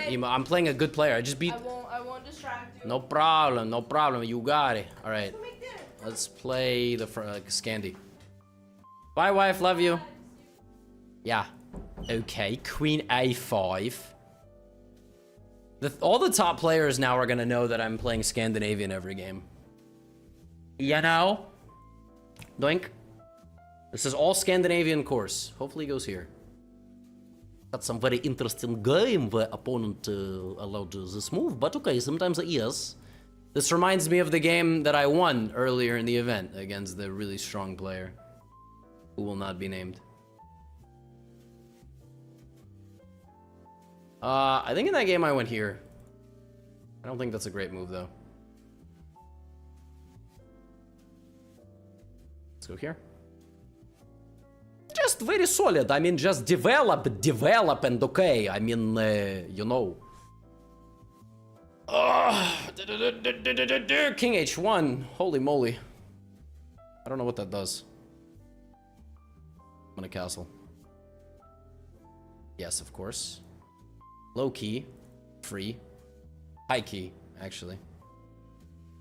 I'm playing a good player. I just beat. I won't distract you. No problem, no problem. You got it. All right, let's play the Scandi. Bye, wife. Love you. Yeah. Okay. Queen A5. All the top players now are gonna know that I'm playing Scandinavian every game. You know? Doink. This is all Scandinavian course. Hopefully it goes here. Got some very interesting game where opponent allowed this move, but okay, sometimes it is. This reminds me of the game that I won earlier in the event against the really strong player, who will not be named. I think in that game I went here. I don't think that's a great move though. Let's go here. Just very solid. I mean, just develop, and okay. I mean, you know. King H1. Holy moly. I don't know what that does. I'm gonna castle. Yes, of course. Low key. Free. High key, actually.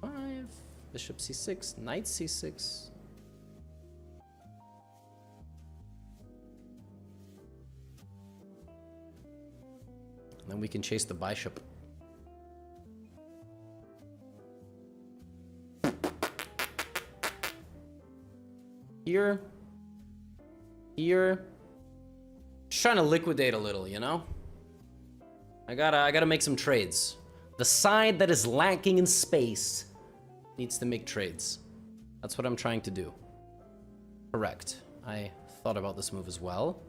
5. Bishop C6. Knight C6. And then we can chase the bishop. Here. Here. Just trying to liquidate a little, you know? I gotta make some trades. The side that is lacking in space needs to make trades. That's what I'm trying to do. Correct. I thought about this move as well.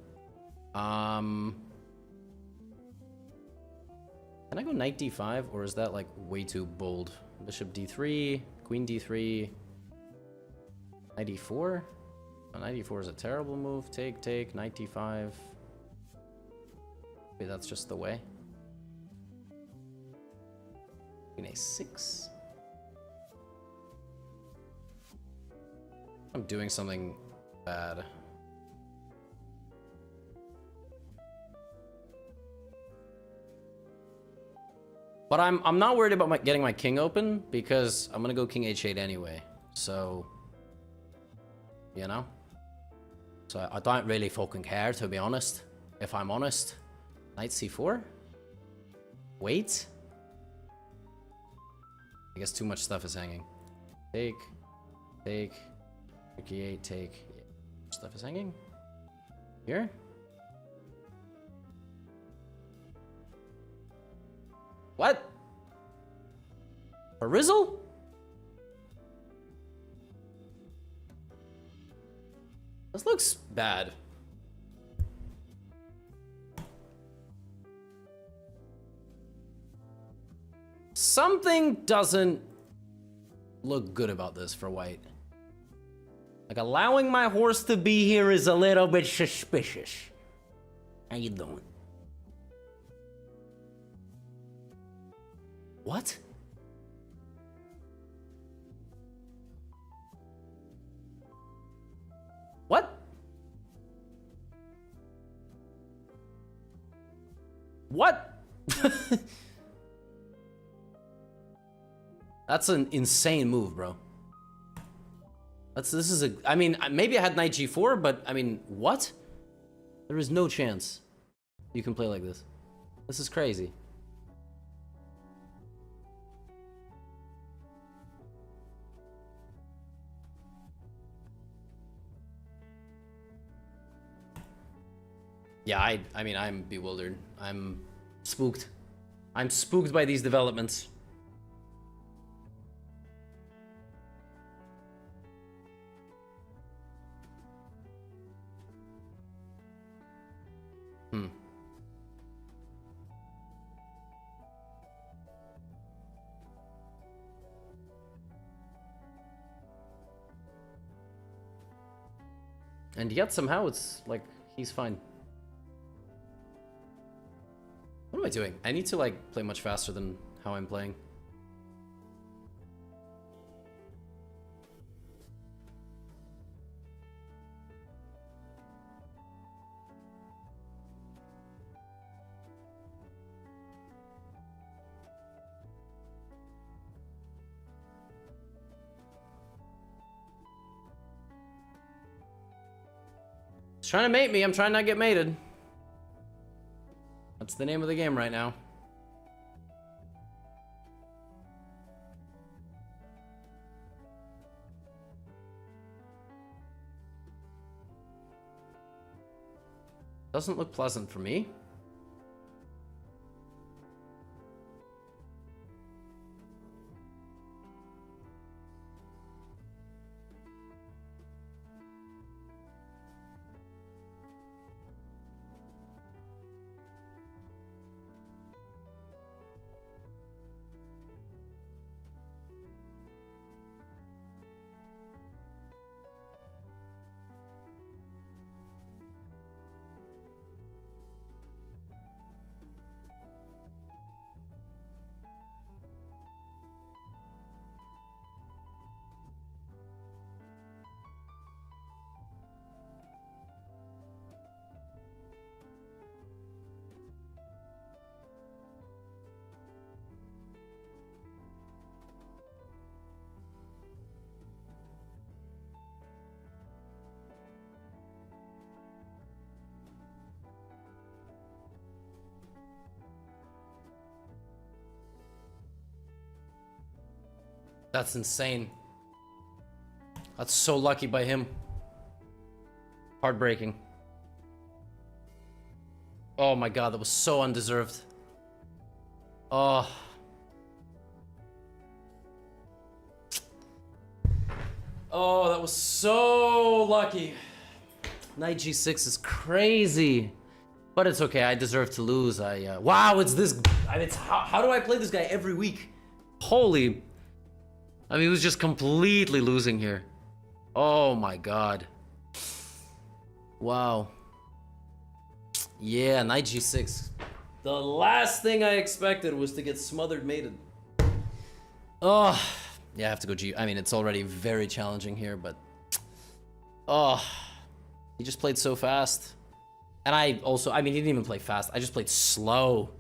Can I go knight d5, or is that like way too bold? Bishop d3, queen d3, knight e4? Oh, knight e4 is a terrible move. Take, knight d5. Maybe that's just the way. Queen a6. I'm doing something bad. But I'm not worried about getting my king open, because I'm gonna go king h8 anyway. So, you know? So I don't really fucking care, to be honest. If I'm honest. Knight c4? Wait? I guess too much stuff is hanging. Take. Rook e8, take. Yeah. Stuff is hanging. Here? What? A Rizzle? This looks bad. Something doesn't look good about this for white. Like, allowing my horse to be here is a little bit suspicious. How you doing? What? What? What? That's an insane move, bro. This is a, I mean, maybe I had knight g4, but I mean, what? There is no chance you can play like this. This is crazy. Yeah, I mean, I'm bewildered. I'm spooked. I'm spooked by these developments. And yet somehow it's like he's fine. What am I doing? I need to like play much faster than how I'm playing. He's trying to mate me. I'm trying not to get mated. That's the name of the game right now. Doesn't look pleasant for me. That's insane. That's so lucky by him. Heartbreaking. Oh my god, that was so undeserved. Oh. Oh, that was so lucky. Knight G6 is crazy. But it's okay, I deserve to lose. Wow, it's this... how do I play this guy every week? Holy... I mean, he was just completely losing here. Oh my god. Wow. Yeah, Knight G6. The last thing I expected was to get smothered mated. Oh, yeah, I have to go G. I mean, it's already very challenging here, but... Oh, he just played so fast. And I mean, he didn't even play fast. I just played slow.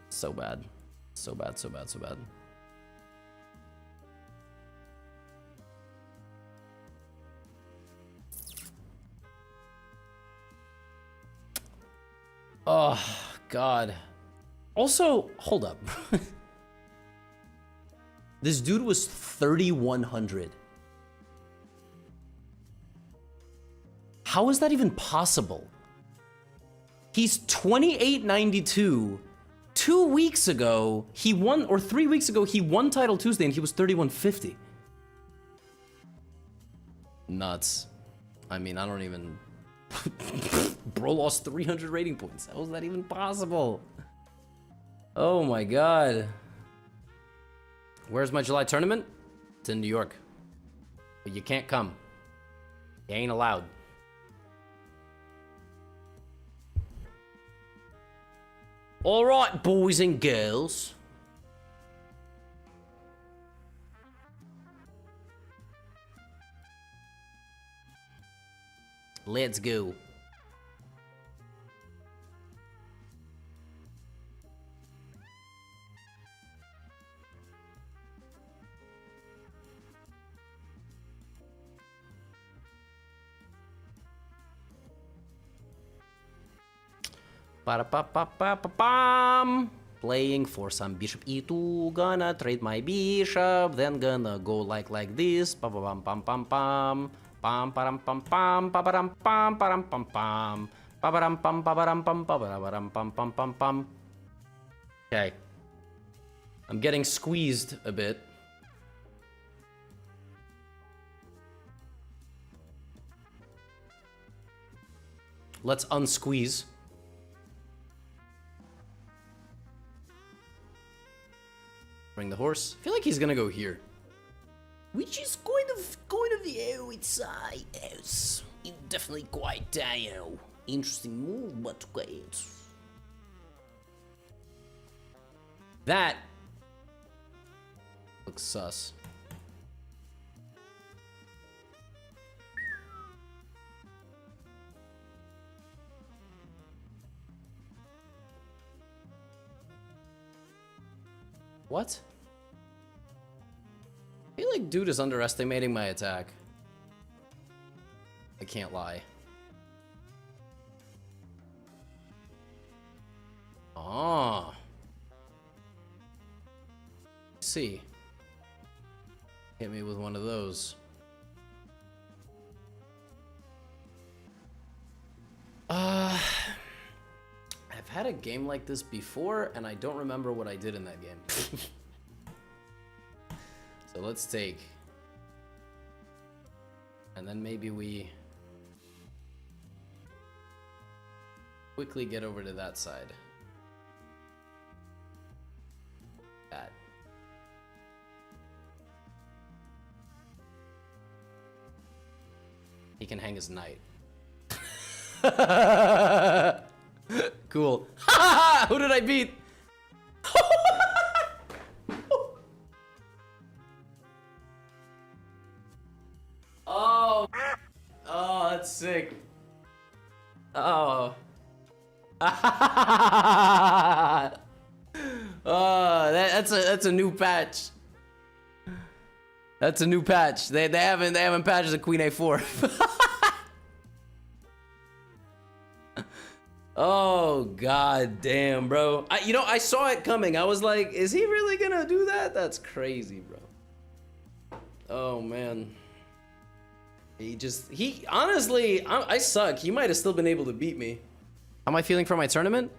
So bad. So bad. Oh, God. Also, hold up. This dude was 3,100. How is that even possible? He's 2892. 2 weeks ago, he won, or 3 weeks ago, he won Title Tuesday and he was 3,150. Nuts. I mean, I don't even... Bro lost 300 rating points. How is that even possible? Oh my god. Where's my July tournament? It's in New York. But you can't come. You ain't allowed. Alright, boys and girls. Let's go. Ba-da-ba-ba-ba-ba-bam. Playing for some bishop e2, gonna trade my bishop, then gonna go like this. Ba-ba-bam-pam-pam-pam. Pam-param-pam-pam, pa-param-pam, param-pam-pam. Pa-param-pam, pa-param-pam, pa-param-pam-pam-pam-pam. Okay. I'm getting squeezed a bit. Let's unsqueeze. Bring the horse. I feel like he's gonna go here. Which is kind of the outside. It's definitely quite interesting move, but okay. That looks sus. What? I feel like dude is underestimating my attack. I can't lie. Oh. See. Hit me with one of those. I've had a game like this before, and I don't remember what I did in that game. So let's take. And then maybe we quickly get over to that side. That. He can hang his knight. Cool. Who did I beat? Oh. Oh, that's sick. Oh. Oh, that's a new patch. That's a new patch. They haven't patched the Queen A4. Oh god damn, bro. I saw it coming. I was like, is he really gonna do that? That's crazy, bro. Oh man. Honestly, I suck. He might have still been able to beat me. How am I feeling for my tournament?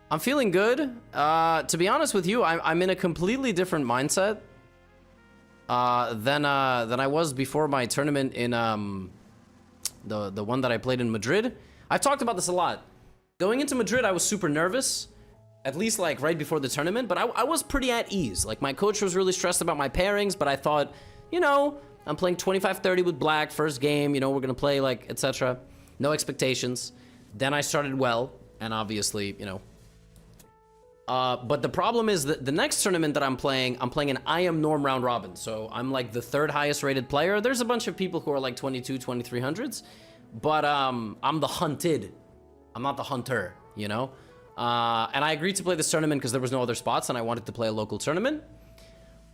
I'm feeling good. To be honest with you, I'm in a completely different mindset than I was before my tournament in the one that I played in Madrid. I've talked about this a lot. Going into Madrid, I was super nervous, at least like right before the tournament, but I was pretty at ease. Like my coach was really stressed about my pairings, but I thought, I'm playing 25-30 with black, first game, we're gonna play like, etc. No expectations. Then I started well, and obviously, but the problem is that the next tournament that I'm playing an IM norm round robin. So I'm like the third highest rated player. There's a bunch of people who are like 22, 2300s, but I'm the hunted. I'm not the hunter, and I agreed to play this tournament because there was no other spots and I wanted to play a local tournament.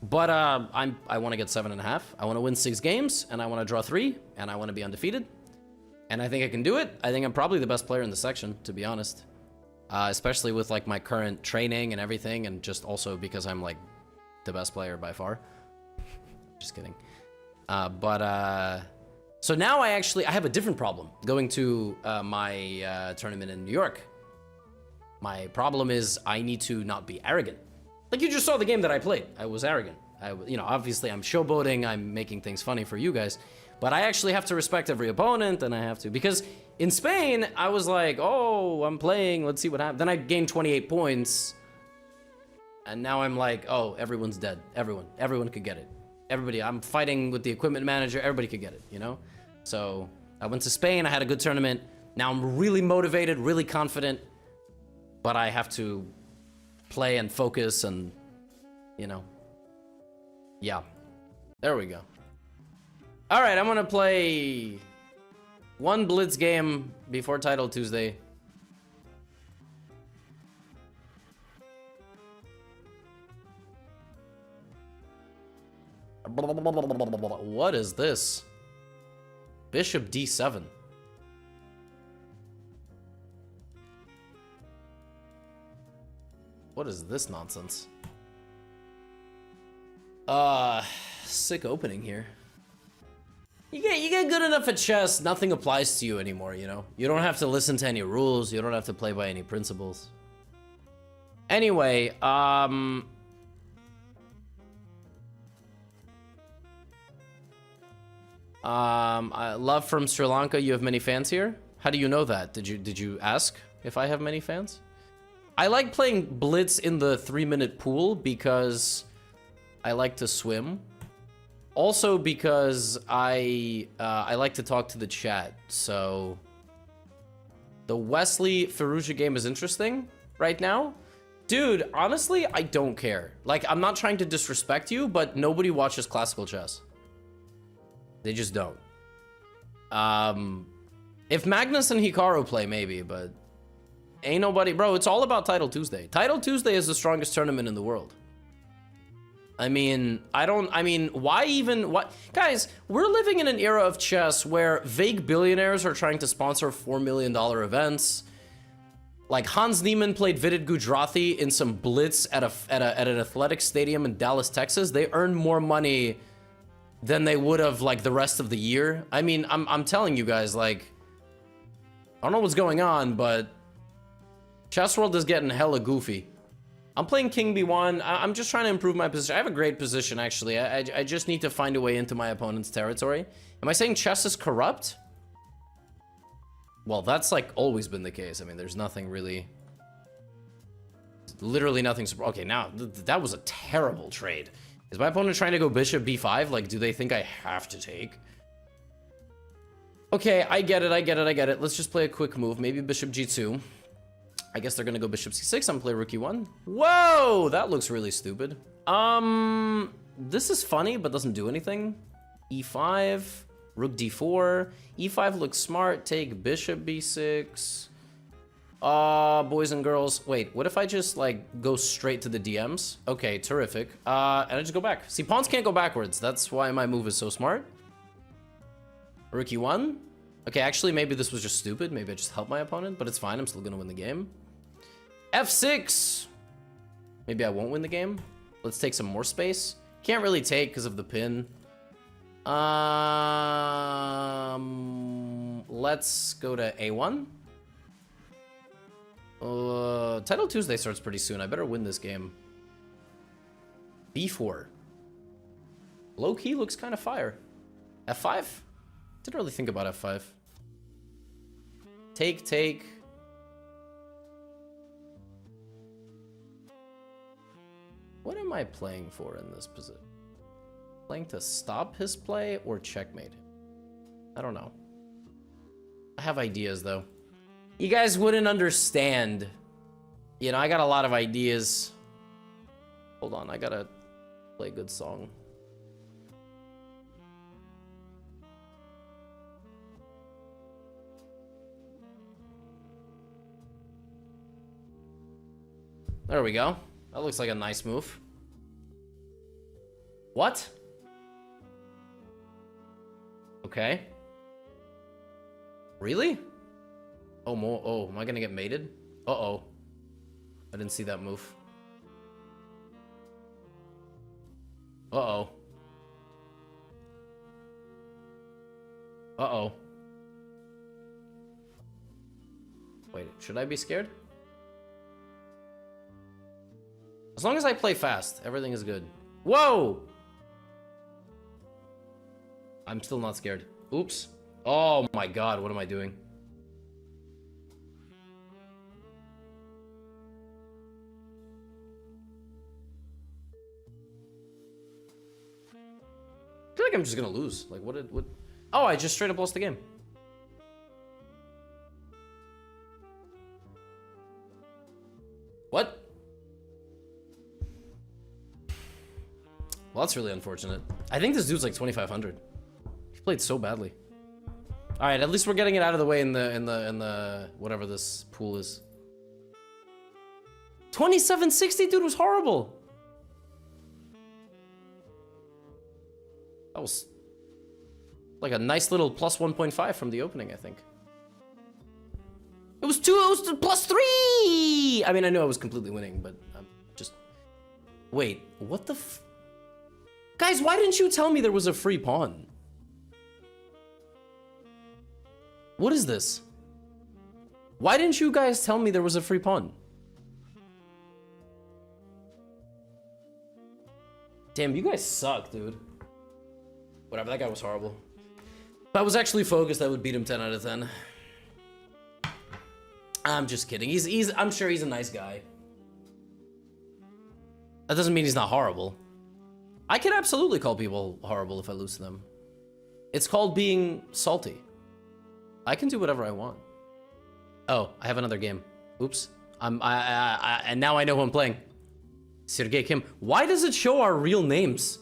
But I want to get 7.5. I want to win 6 games and I want to draw 3 and I want to be undefeated. And I think I can do it. I think I'm probably the best player in the section, to be honest. Especially with like my current training and everything, and just also because I'm like the best player by far. Just kidding. So now I have a different problem going to my tournament in New York. My problem is I need to not be arrogant. Like you just saw the game that I played. I was arrogant. Obviously I'm showboating. I'm making things funny for you guys. But I actually have to respect every opponent, and I have to. Because in Spain, I was like, oh, I'm playing. Let's see what happens. Then I gained 28 points. And now I'm like, oh, everyone's dead. Everyone could get it. Everybody, I'm fighting with the equipment manager. Everybody could get it, So I went to Spain. I had a good tournament. Now I'm really motivated, really confident. But I have to play and focus and, yeah. There we go. All right, I'm going to play one blitz game before Title Tuesday. What is this? Bishop D7. What is this nonsense? Sick opening here. You get good enough at chess, nothing applies to you anymore, You don't have to listen to any rules, you don't have to play by any principles. Anyway, love from Sri Lanka, you have many fans here? How do you know that? Did you ask if I have many fans? I like playing Blitz in the 3-minute pool because I like to swim. Also because I like to talk to the chat, so the Wesley Ferrugia game is interesting right now. Dude, honestly, I don't care. Like, I'm not trying to disrespect you, but nobody watches classical chess. They just don't. If Magnus and Hikaru play, maybe, but ain't nobody... Bro, it's all about Title Tuesday. Title Tuesday is the strongest tournament in the world. I mean, why even, what? Guys, we're living in an era of chess where vague billionaires are trying to sponsor $4 million events. Like, Hans Niemann played Vidit Gujarati in some blitz at an athletic stadium in Dallas, Texas. They earned more money than they would have, like, the rest of the year. I mean, I'm telling you guys, like, I don't know what's going on, but Chess World is getting hella goofy. I'm playing King B1. I'm just trying to improve my position. I have a great position, actually. I just need to find a way into my opponent's territory. Am I saying chess is corrupt? Well, that's, like, always been the case. I mean, there's nothing really... Literally nothing... Okay, now, that was a terrible trade. Is my opponent trying to go bishop b5? Like, do they think I have to take? Okay, I get it. Let's just play a quick move. Maybe bishop g2. I guess they're gonna go bishop c6. I'm gonna play rook e1. Whoa! That looks really stupid. This is funny, but doesn't do anything. e5, rook d4. e5 looks smart. Take bishop b6. Boys and girls. Wait, what if I just, like, go straight to the DMs? Okay, terrific. And I just go back. See, pawns can't go backwards. That's why my move is so smart. Rook e1. Okay, actually, maybe this was just stupid. Maybe I just helped my opponent, but it's fine. I'm still gonna win the game. f6. Maybe I won't win the game. Let's take some more space. Can't really take because of the pin. Let's go to a1. Title Tuesday starts pretty soon. I better win this game. b4. Low key looks kind of fire. f5. Didn't really think about f5. Take. What am I playing for in this position? Playing to stop his play or checkmate him? I don't know. I have ideas, though. You guys wouldn't understand. You know, I got a lot of ideas. Hold on, I gotta play a good song. There we go. That looks like a nice move. What? Okay. Really? Oh, more. Oh, am I gonna get mated? Uh-oh. I didn't see that move. Uh-oh. Uh-oh. Wait, should I be scared? As long as I play fast, everything is good. Whoa! I'm still not scared. Oops. Oh my god, what am I doing? I feel like I'm just gonna lose. Like, what? Oh, I just straight up lost the game. What? Well, that's really unfortunate. I think this dude's like 2,500. He played so badly. All right, at least we're getting it out of the way in the whatever this pool is. 2760, dude, was horrible. That was like a nice little plus 1.5 from the opening, I think. It was plus 3! I mean, I know I was completely winning, but I'm just... Wait, what the f... Guys, why didn't you tell me there was a free pawn? What is this? Why didn't you guys tell me there was a free pawn? Damn, you guys suck, dude. Whatever, that guy was horrible. If I was actually focused, I would beat him 10 out of 10. I'm just kidding. I'm sure he's a nice guy. That doesn't mean he's not horrible. I can absolutely call people horrible if I lose to them. It's called being salty. I can do whatever I want. Oh, I have another game. Oops. And now I know who I'm playing. Sergey Kim. Why does it show our real names?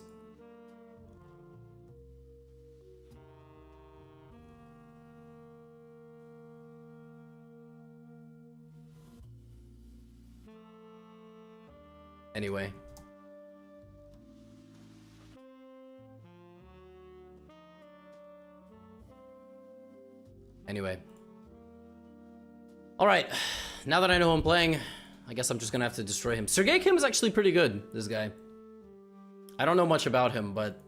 Anyway. Anyway. Alright, now that I know I'm playing, I guess I'm just gonna have to destroy him. Sergei Kim is actually pretty good, this guy. I don't know much about him, but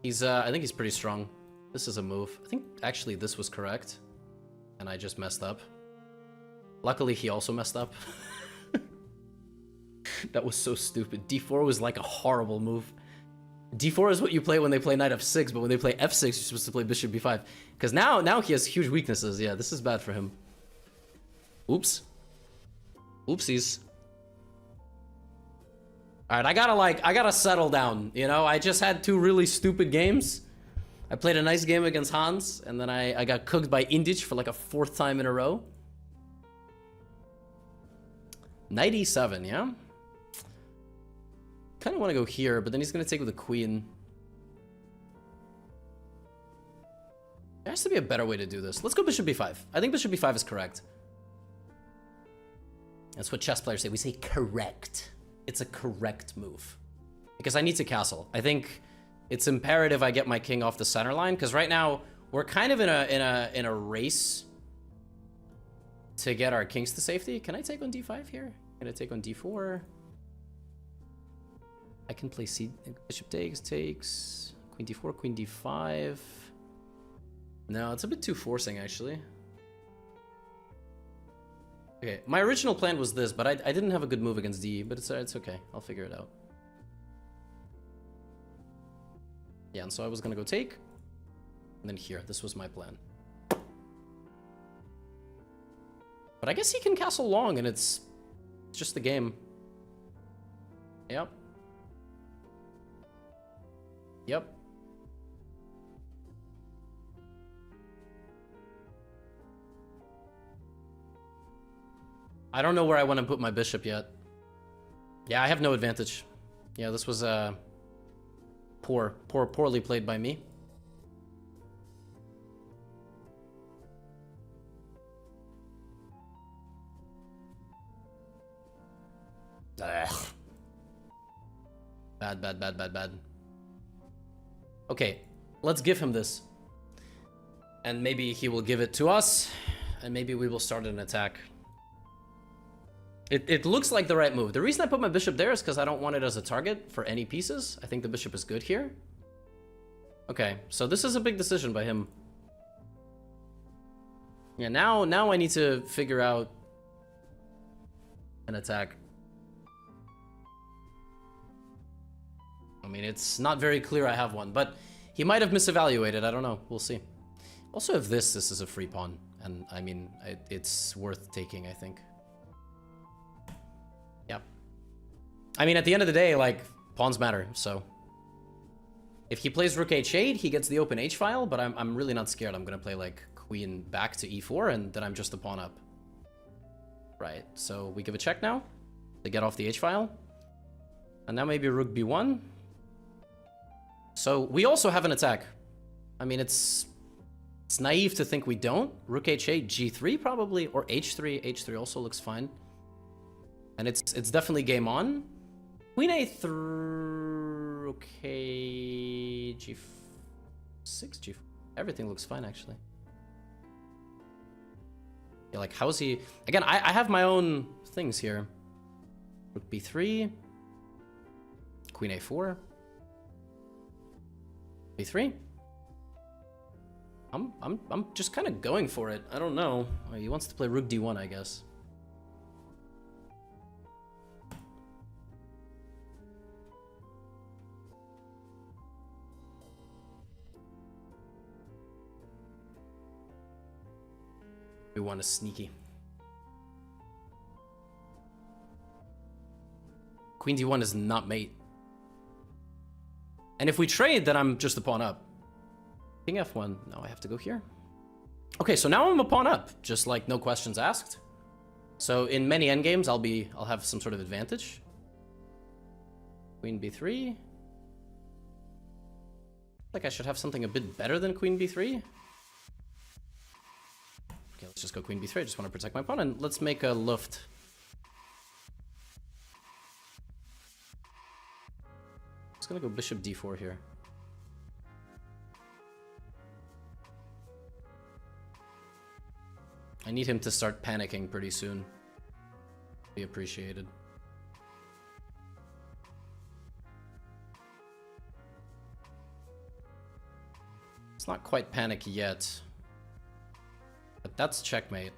he's, I think he's pretty strong. This is a move. I think, actually, this was correct. And I just messed up. Luckily, he also messed up. That was so stupid. D4 was like a horrible move. D4 is what you play when they play knight f6, but when they play f6, you're supposed to play bishop b5. Because now he has huge weaknesses. Yeah, this is bad for him. Oops. Oopsies. Alright, I gotta settle down, you know? I just had 2 really stupid games. I played a nice game against Hans, and then I got cooked by Indic for like a 4th time in a row. Knight e7, yeah? Kind of want to go here, but then he's going to take with the queen. There has to be a better way to do this. Let's go bishop b5. I think bishop b5 is correct. That's what chess players say. We say correct. It's a correct move. Because I need to castle. I think it's imperative I get my king off the center line, because right now we're kind of in a race to get our kings to safety. Can I take on d5 here? Can I take on d4? I can play c. Bishop takes. Queen d4, queen d5. No, it's a bit too forcing, actually. Okay, my original plan was this, but I didn't have a good move against d, but it's okay. I'll figure it out. Yeah, and so I was gonna go take, and then here. This was my plan. But I guess he can castle long, and it's just the game. Yep. Yep. I don't know where I want to put my bishop yet. Yeah, I have no advantage. Yeah, this was poorly played by me. Ugh. Bad. Okay, let's give him this. And maybe he will give it to us, and maybe we will start an attack. It looks like the right move. The reason I put my bishop there is because I don't want it as a target for any pieces. I think the bishop is good here. Okay, so this is a big decision by him. Yeah, now I need to figure out an attack. I mean, it's not very clear I have one, but he might have misevaluated. I don't know. We'll see. Also, if this is a free pawn, and I mean, it's worth taking, I think. Yeah. I mean, at the end of the day, like, pawns matter, so. If he plays rook h8, he gets the open h-file, but I'm really not scared. I'm gonna play, like, queen back to e4, and then I'm just a pawn up. Right, so we give a check now to get off the h-file. And now maybe rook b1. So we also have an attack. I mean, it's naive to think we don't. Rook h8, g3 probably, or h3. h3 also looks fine. And it's definitely game on. Queen a3, okay, g6, g4. Everything looks fine, actually. Yeah, like, how is he... Again, I have my own things here. Rook b3. Queen a4. b3. I'm just kind of going for it. I don't know. Oh, he wants to play rook d1, I guess. b1 is sneaky. Queen d1 is not mate. And if we trade, then I'm just a pawn up. King f1. Now I have to go here. Okay, so now I'm a pawn up. Just like no questions asked. So in many endgames, I'll have some sort of advantage. Queen b3. Like I should have something a bit better than queen b3. Okay, let's just go queen b3. I just want to protect my pawn, and let's make a Luft. Just gonna go bishop d4 here. I need him to start panicking pretty soon. Be appreciated. It's not quite panic yet. But that's checkmate.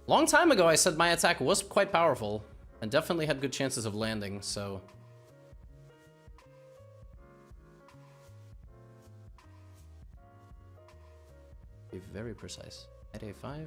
Long time ago, I said my attack was quite powerful and definitely had good chances of landing, so... Be very precise. At A5.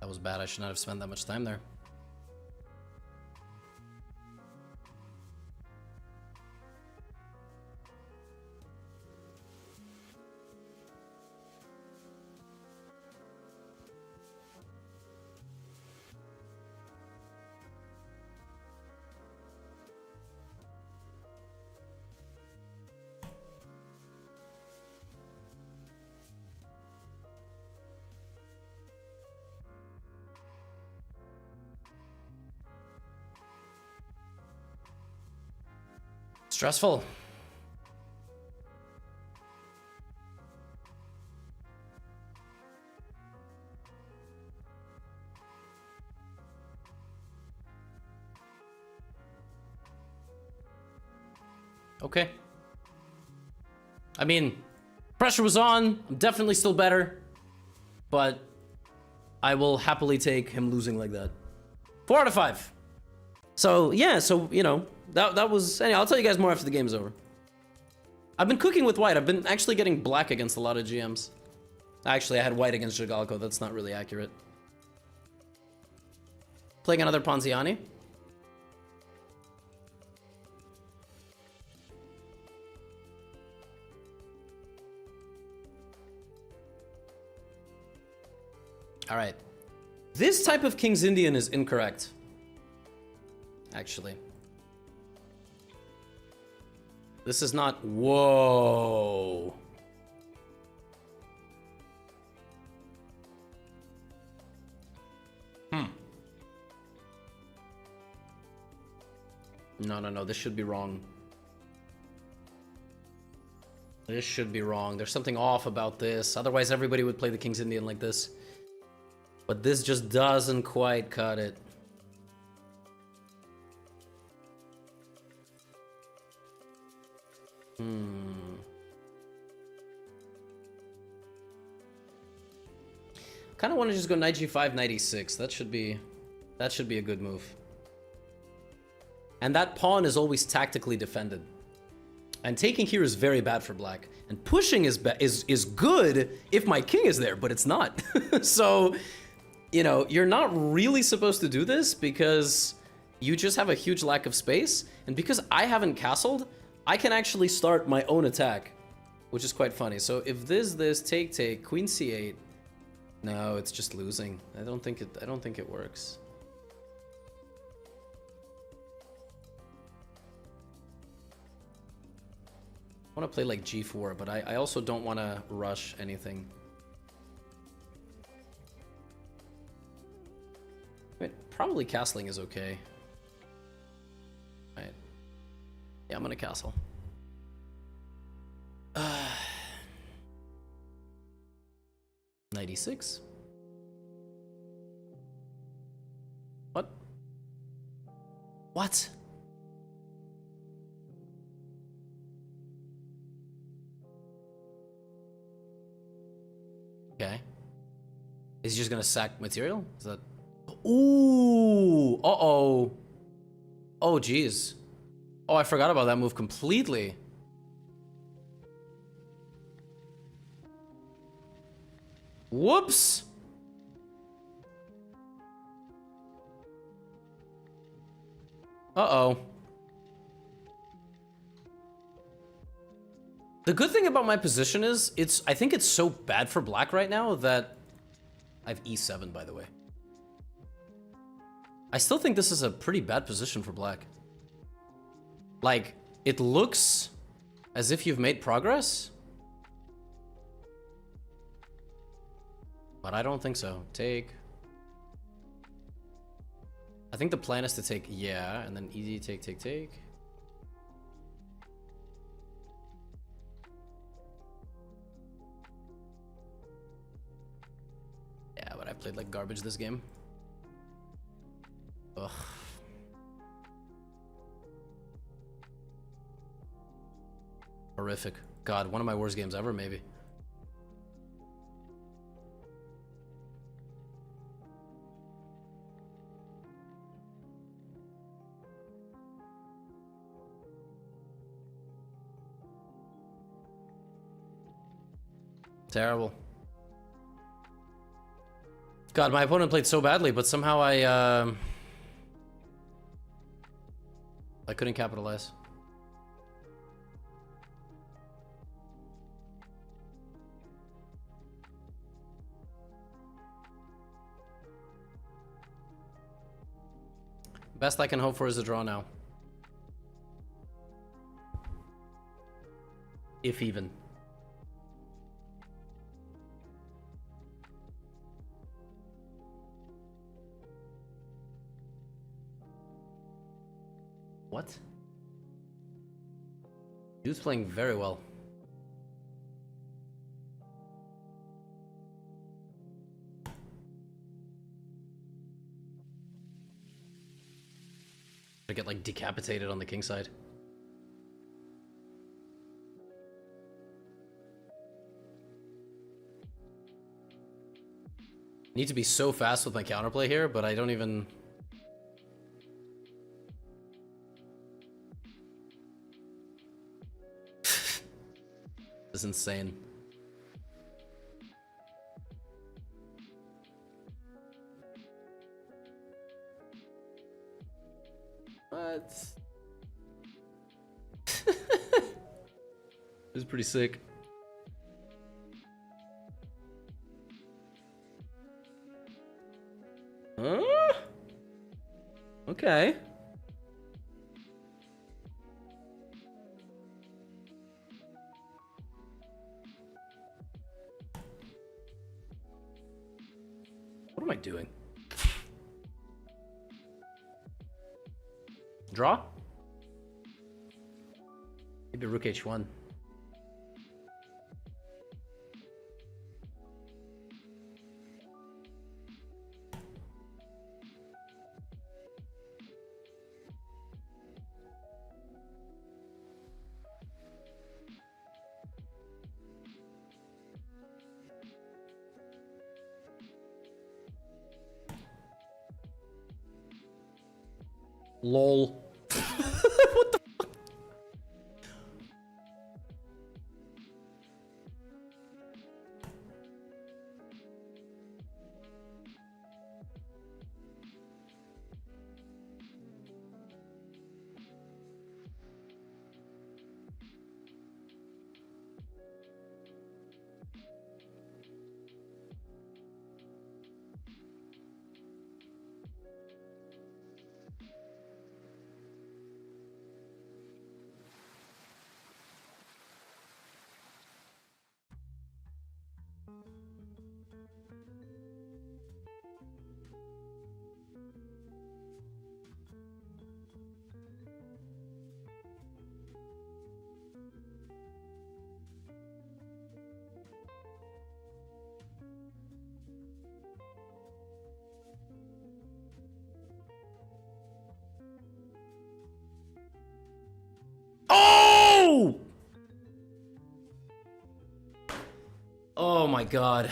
That was bad. I should not have spent that much time there. Stressful. Okay. I mean, pressure was on. I'm definitely still better. But I will happily take him losing like that. 4 out of 5. So, yeah, so, you know, that was... Anyway, I'll tell you guys more after the game's over. I've been cooking with white. I've been actually getting black against a lot of GMs. Actually, I had white against Jagalko. That's not really accurate. Playing another Ponziani. All right. This type of King's Indian is incorrect. Actually. This is not... Whoa. No. This should be wrong. This should be wrong. There's something off about this. Otherwise, everybody would play the King's Indian like this. But this just doesn't quite cut it. Kind of want to just go knight g5, knight e6. That should be a good move. And that pawn is always tactically defended. And taking here is very bad for black. And pushing is good if my king is there, but it's not. So, you know, you're not really supposed to do this because you just have a huge lack of space. And because I haven't castled, I can actually start my own attack, which is quite funny. So if this, take, queen c8. No, it's just losing. I don't think it works. I want to play like g4, but I also don't want to rush anything. I mean, probably castling is okay. Right. Yeah, I'm gonna castle. 96. What? What? Okay. Is he just gonna sack material? Is that... Ooh! Uh-oh. Oh, geez. Oh, I forgot about that move completely. Whoops! Uh-oh. The good thing about my position is, I think it's so bad for black right now that... I have e7, by the way. I still think this is a pretty bad position for black. Like, it looks as if you've made progress. But I don't think so. Take. I think the plan is to take, yeah, and then easy take. Yeah, but I played like garbage this game. Ugh. Horrific. God, one of my worst games ever, maybe. Terrible. God, my opponent played so badly, but somehow I couldn't capitalize. Best I can hope for is a draw now. If even. What? Dude's playing very well. I get like decapitated on the king side. Need to be so fast with my counterplay here, but I don't even. This is insane. What? This is pretty sick. Huh? Okay. What am I doing? Draw? Maybe rook h1. Lol. What the fuck? Oh! Oh my god.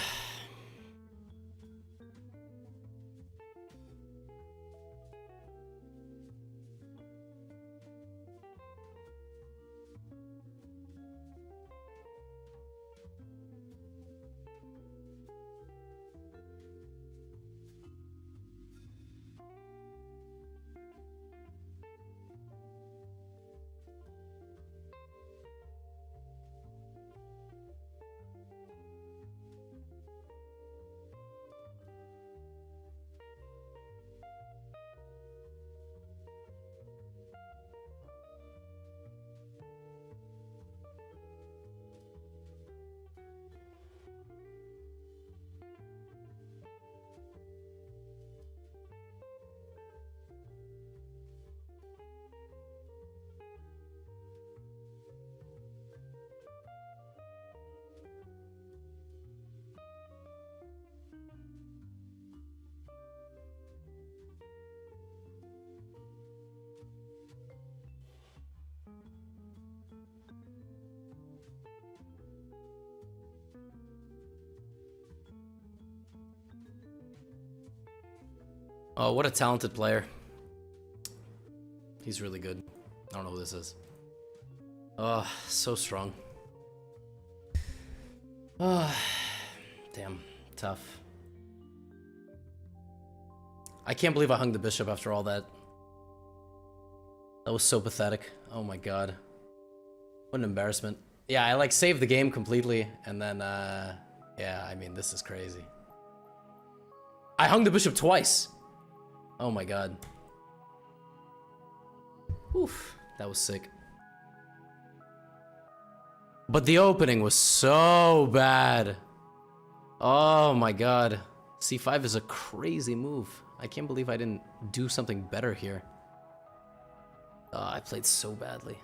Oh, what a talented player. He's really good. I don't know who this is. Oh, so strong. Oh, damn. Tough. I can't believe I hung the bishop after all that. That was so pathetic. Oh my god. What an embarrassment. Yeah, I like saved the game completely, and then, yeah, I mean, this is crazy. I hung the bishop twice. Oh my god. Oof, that was sick. But the opening was so bad. Oh my god. C5 is a crazy move. I can't believe I didn't do something better here. I played so badly.